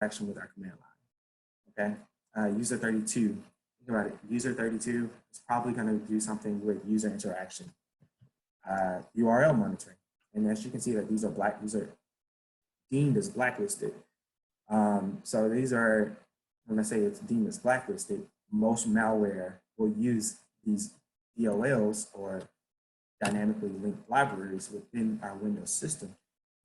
interaction with our command line. Okay, user 32. Think about it. User 32 is probably going to do something with user interaction, URL monitoring, and as you can see, that these are deemed as blacklisted. So these are, when I say it's deemed as blacklisted, most malware will use these DLLs or dynamically linked libraries within our Windows system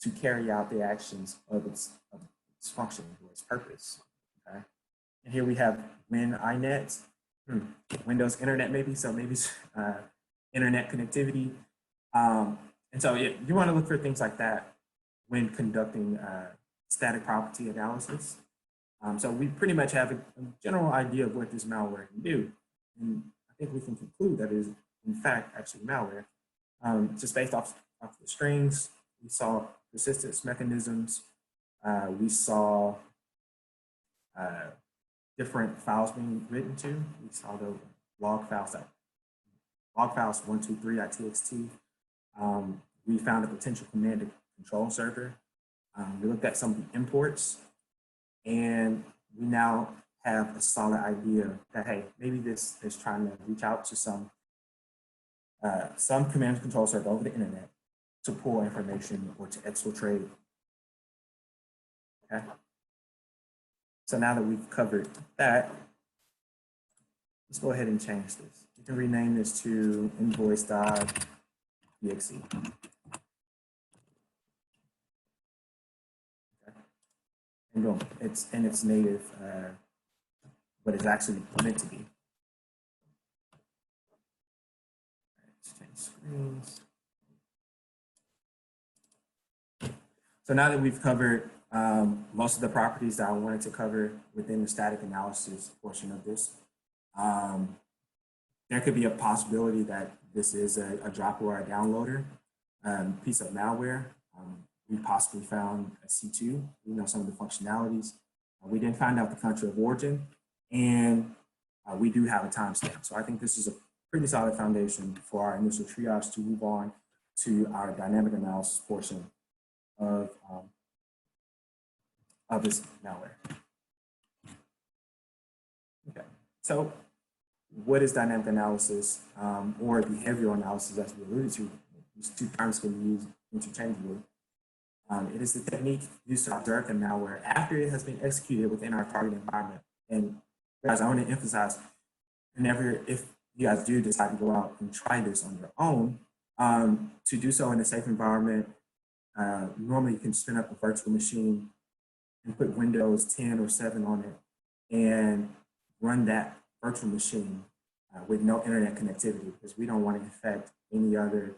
to carry out the actions of its function or its purpose. Okay, and here we have WinInet, Windows Internet maybe, so maybe internet connectivity. And so you want to look for things like that when conducting static property analysis. So we pretty much have a general idea of what this malware can do. And I think we can conclude that it is, in fact, actually malware. Just based off the strings, we saw persistence mechanisms. We saw different files being written to. We saw the log files, log files 123.txt. We found a potential command and control server. We looked at some of the imports, and we now have a solid idea that, hey, maybe this is trying to reach out to some command and control server over the internet to pull information or to exfiltrate. Okay. So now that we've covered that, let's go ahead and change this. You can rename this to invoice.exe. And boom, it's in its native, what it's actually meant to be. Let's change screens. So now that we've covered most of the properties that I wanted to cover within the static analysis portion of this, there could be a possibility that this is a dropper or a downloader piece of malware. We possibly found a C2, we know some of the functionalities. We didn't find out the country of origin, and we do have a timestamp. So I think this is a pretty solid foundation for our initial triage to move on to our dynamic analysis portion of this malware. Okay, so what is dynamic analysis or behavioral analysis, as we alluded to? These two terms can be used interchangeably. It is the technique used to observe the malware after it has been executed within our target environment. And guys, I want to emphasize, if you guys do decide to go out and try this on your own, to do so in a safe environment, normally you can spin up a virtual machine and put Windows 10 or 7 on it and run that virtual machine with no internet connectivity, because we don't want to infect any other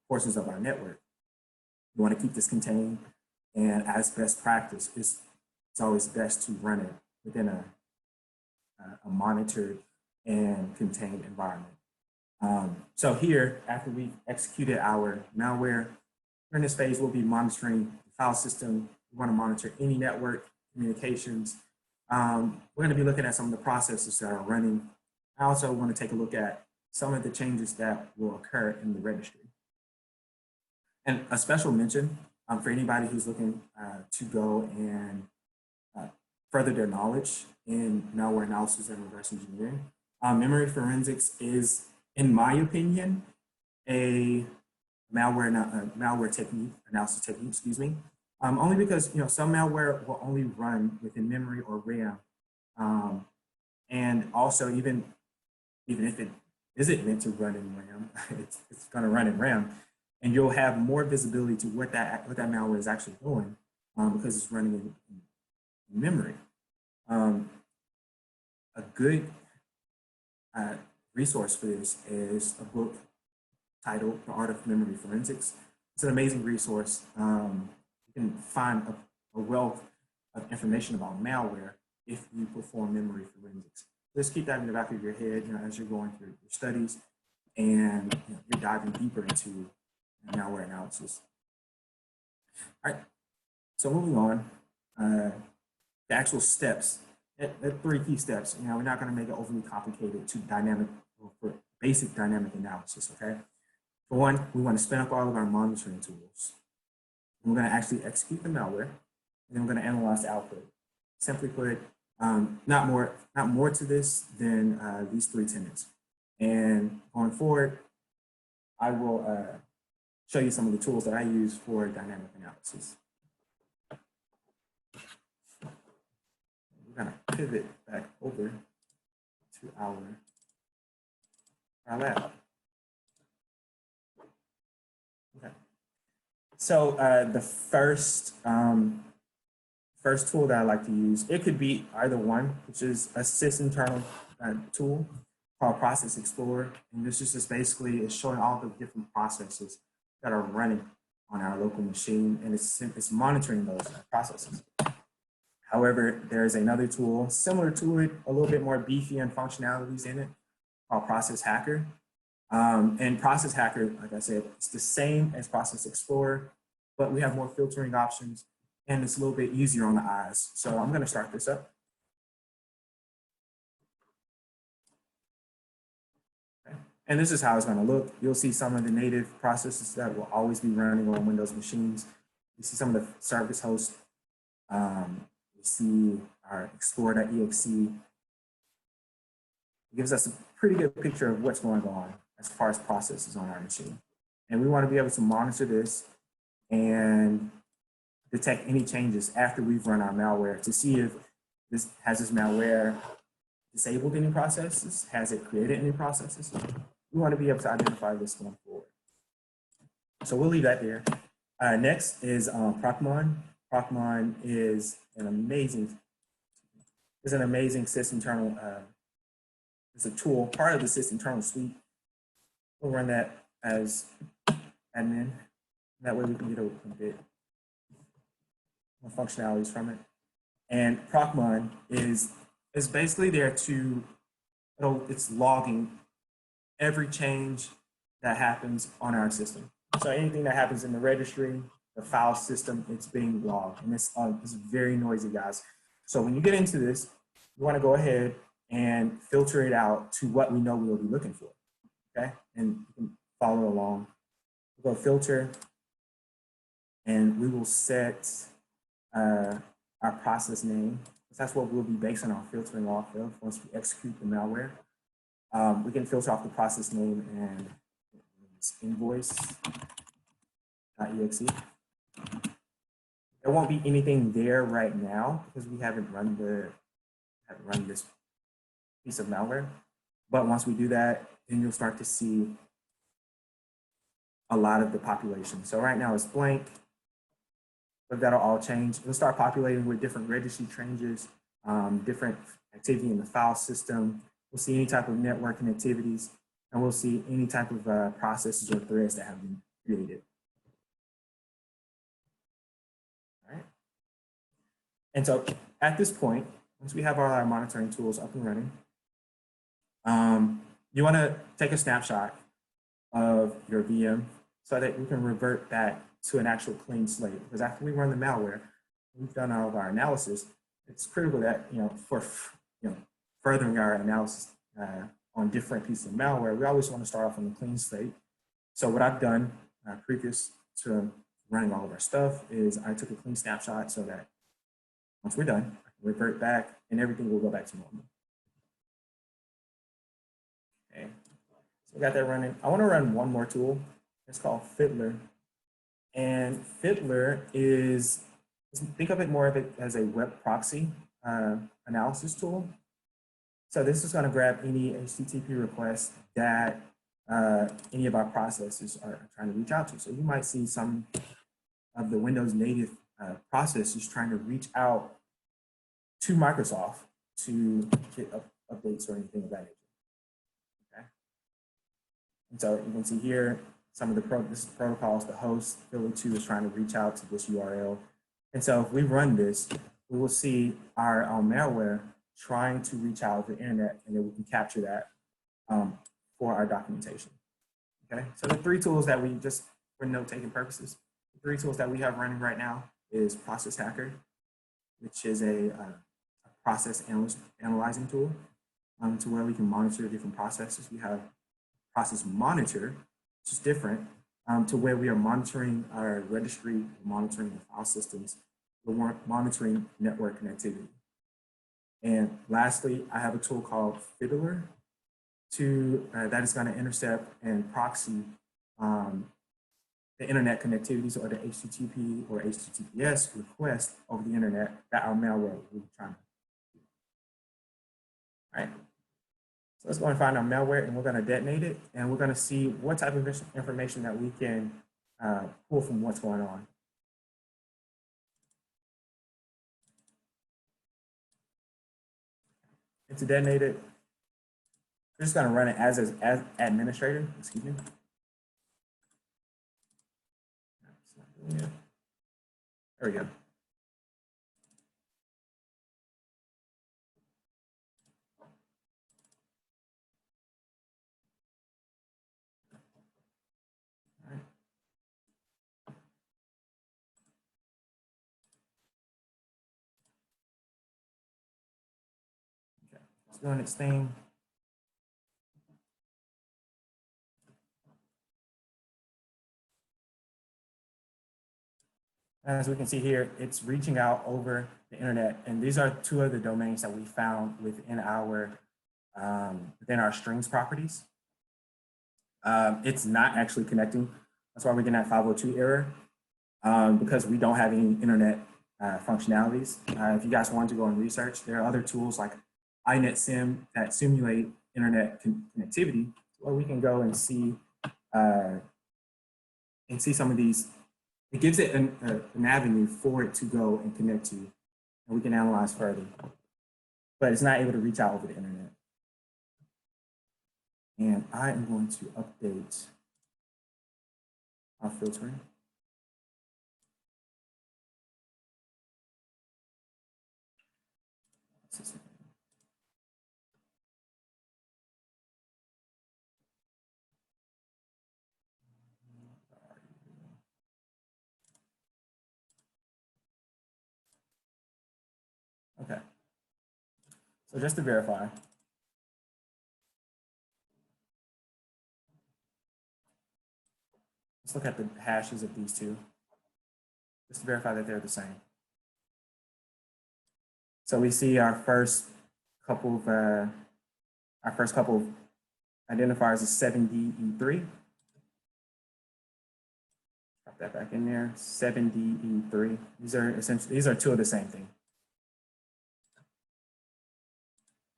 portions of our network. We want to keep this contained, and as best practice, it's always best to run it within a monitored and contained environment. So here, after we've executed our malware, during this phase, we'll be monitoring the file system. We want to monitor any network communications. We're going to be looking at some of the processes that are running. I also want to take a look at some of the changes that will occur in the registry. And a special mention for anybody who's looking to go and further their knowledge in malware analysis and reverse engineering. Memory forensics is, in my opinion, a malware technique, analysis technique, excuse me. Only because some malware will only run within memory or RAM, and also even if it isn't meant to run in RAM, it's going to run in RAM. And you'll have more visibility to what that malware is actually doing because it's running in memory. A good resource for this is a book titled The Art of Memory Forensics. It's an amazing resource. You can find a wealth of information about malware if you perform memory forensics. Just keep that in the back of your head as you're going through your studies and you're diving deeper into malware analysis. All right, so moving on, the actual steps, the 3 key steps. We're not going to make it overly complicated to for basic dynamic analysis, okay? For one, we want to spin up all of our monitoring tools. We're going to actually execute the malware. and then we're going to analyze the output. Simply put, not more to this than these 3 tenets. And going forward, I will show you some of the tools that I use for dynamic analysis. We're going to pivot back over to our lab. Okay. So the first tool that I like to use, it could be either one, which is a sysinternal tool called Process Explorer. And this is just basically showing all the different processes that are running on our local machine, and it's monitoring those processes. However, there's another tool similar to it, a little bit more beefy and functionalities in it, called Process Hacker. And Process Hacker, like I said, it's the same as Process Explorer, but we have more filtering options, and it's a little bit easier on the eyes. So I'm going to start this up. Okay. And this is how it's going to look. You'll see some of the native processes that will always be running on Windows machines. You see some of the service hosts. You see our Explorer.exe. It gives us a pretty good picture of what's going on as far as processes on our machine. And we want to be able to monitor this and detect any changes after we've run our malware to see if this malware disabled any processes, has it created any processes. We want to be able to identify this going forward. So we'll leave that there. Next is Pokmon. Pokmon is an amazing sysinternal. It's a tool, part of the sysinternal suite. We'll run that as admin. That way we can get a bit more functionalities from it. And Pokmon is basically there to, it's logging every change that happens on our system. So anything that happens in the registry, the file system, it's being logged. And it's very noisy, guys. So when you get into this, you want to go ahead and filter it out to what we know we'll be looking for. Okay, and you can follow along. We'll go filter, and we will set our process name. That's what we'll be basing our filtering off of once we execute the malware. We can filter off the process name and invoice.exe. There won't be anything there right now because we haven't run this piece of malware. But once we do that, then you'll start to see a lot of the population. So right now it's blank, but that'll all change. It'll start populating with different registry changes, different activity in the file system. We'll see any type of networking activities, and we'll see any type of processes or threads that have been created. All right. And so at this point, once we have all our monitoring tools up and running, you want to take a snapshot of your VM so that we can revert back to an actual clean slate. Because after we run the malware, we've done all of our analysis. It's critical that for furthering our analysis on different pieces of malware, we always want to start off on a clean slate. So what I've done previous to running all of our stuff is I took a clean snapshot so that once we're done, I can revert back and everything will go back to normal. Okay, so we got that running. I want to run one more tool. It's called Fiddler. And Fiddler is, think of it more of it as a web proxy analysis tool. So this is going to grab any HTTP request that any of our processes are trying to reach out to. So you might see some of the Windows native processes trying to reach out to Microsoft to get updates or anything of that nature. Okay. And so you can see here some of the protocols. The host Fiddler 2 is trying to reach out to this URL. And so if we run this, we will see our malware trying to reach out to the internet, and then we can capture that for our documentation. Okay, so the three tools that we just, for note-taking purposes, the three tools that we have running right now is Process Hacker, which is a process analyzing tool to where we can monitor different processes. We have Process Monitor, which is different, to where we are monitoring our registry, monitoring the file systems. we're monitoring network connectivity. And lastly, I have a tool called Fiddler that is going to intercept and proxy the internet connectivities or the HTTP or HTTPS request over the internet that our malware will be trying to do. All right. So let's go and find our malware, and we're going to detonate it, and we're going to see what type of information that we can pull from what's going on. And to detonate it, we're just going to run it as administrator. Excuse me. There we go. All right. Okay. It's doing its thing. As we can see here, it's reaching out over the internet, and these are two of the domains that we found within our strings properties. It's not actually connecting. That's why we're getting that 502 error, because we don't have any internet functionalities. If you guys want to go and research, there are other tools like iNetSim that simulate internet connectivity, where we can go and see some of these. It gives it an avenue for it to go and connect to, and we can analyze further. But it's not able to reach out over the internet. And I am going to update our filtering. Okay. So just to verify, let's look at the hashes of these two, just to verify that they're the same. So we see our first couple of identifiers is 7DE3. Drop that back in there. 7DE3. These are two of the same thing.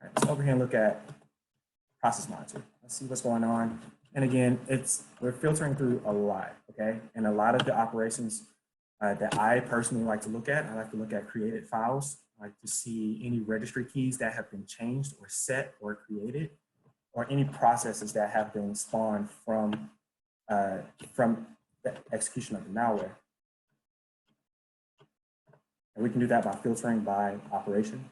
All right, let's go over here and look at process monitor. Let's see what's going on. And again, we're filtering through a lot, okay? And a lot of the operations that I personally like to look at, I like to look at created files. I like to see any registry keys that have been changed or set or created, or any processes that have been spawned from the execution of the malware. And we can do that by filtering by operation.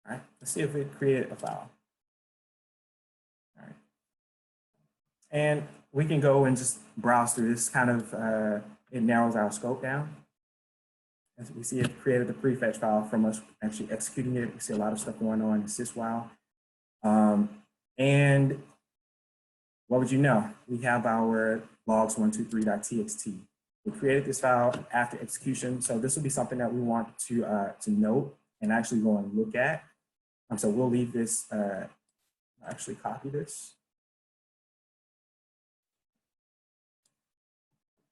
All right, let's see if it created a file. All right. And we can go and just browse through this. Kind of, it narrows our scope down. As we see, it created the prefetch file from us actually executing it. We see a lot of stuff going on in syswhile. And what would you know? We have our logs123.txt. We created this file after execution. So this will be something that we want to note and actually go and look at. So we'll leave this, actually copy this.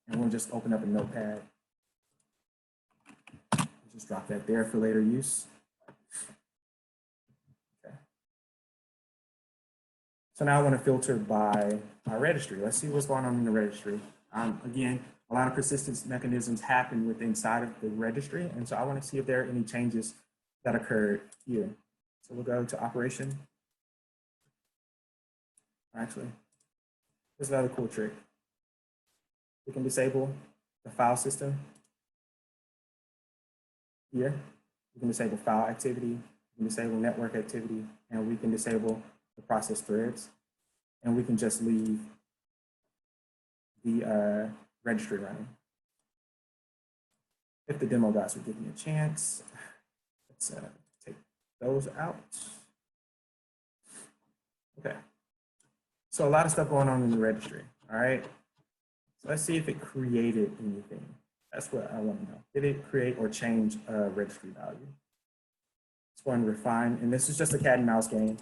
And we'll just open up a notepad. Just drop that there for later use. Okay. So now I want to filter by my registry. Let's see what's going on in the registry. Again, a lot of persistence mechanisms happen inside of the registry. And so I want to see if there are any changes that occurred here. So we'll go to operation. Actually, there's another cool trick. We can disable the file system here. We can disable file activity, we can disable network activity, and we can disable the process threads. And we can just leave the registry running. If the demo guys would give me a chance, let's take those out. Okay. So a lot of stuff going on in the registry, all right? So let's see if it created anything. That's what I want to know. Did it create or change a registry value? Let's go and refine, and this is just a cat and mouse game.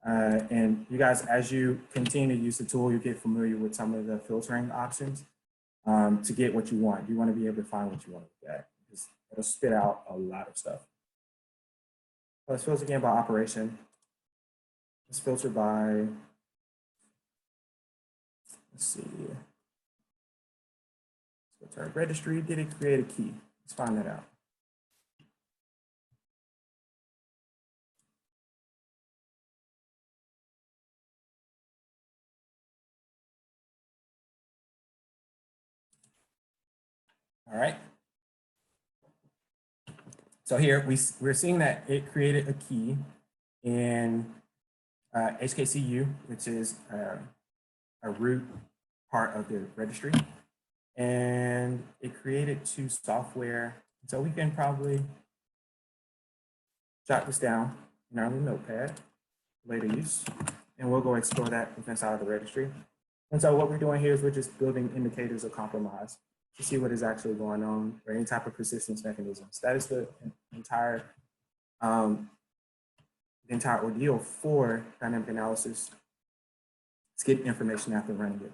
And you guys, as you continue to use the tool, you get familiar with some of the filtering options to get what you want. You want to be able to find what you want to look at, because it'll spit out a lot of stuff. Let's filter again by operation. Let's filter by, let's see. Let's go to our registry. Did it create a key? Let's find that out. All right. So here we're seeing that it created a key in HKCU, which is a root part of the registry. And it created 2 software. So we can probably jot this down in our notepad, later use, and we'll go explore that inside of the registry. And so what we're doing here is we're just building indicators of compromise to see what is actually going on, or any type of persistence mechanisms. That is the entire ordeal for dynamic analysis. It's getting information after running it.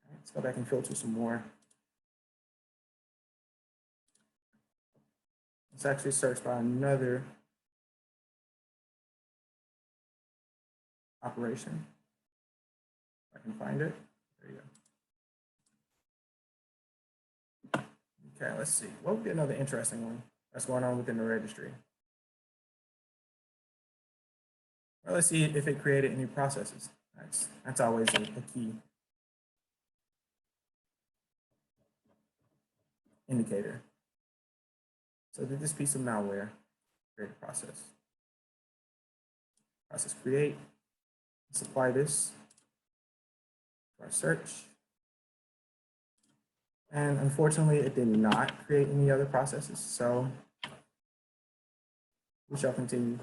Right, let's go back and filter some more. Let's actually search by another operation. If I can find it. There you go. Okay, let's see. What would be another interesting one that's going on within the registry? Well, let's see if it created any processes. That's always a key indicator. So did this piece of malware create a process? Process create. Let's apply this to our search. And unfortunately, it did not create any other processes. So we shall continue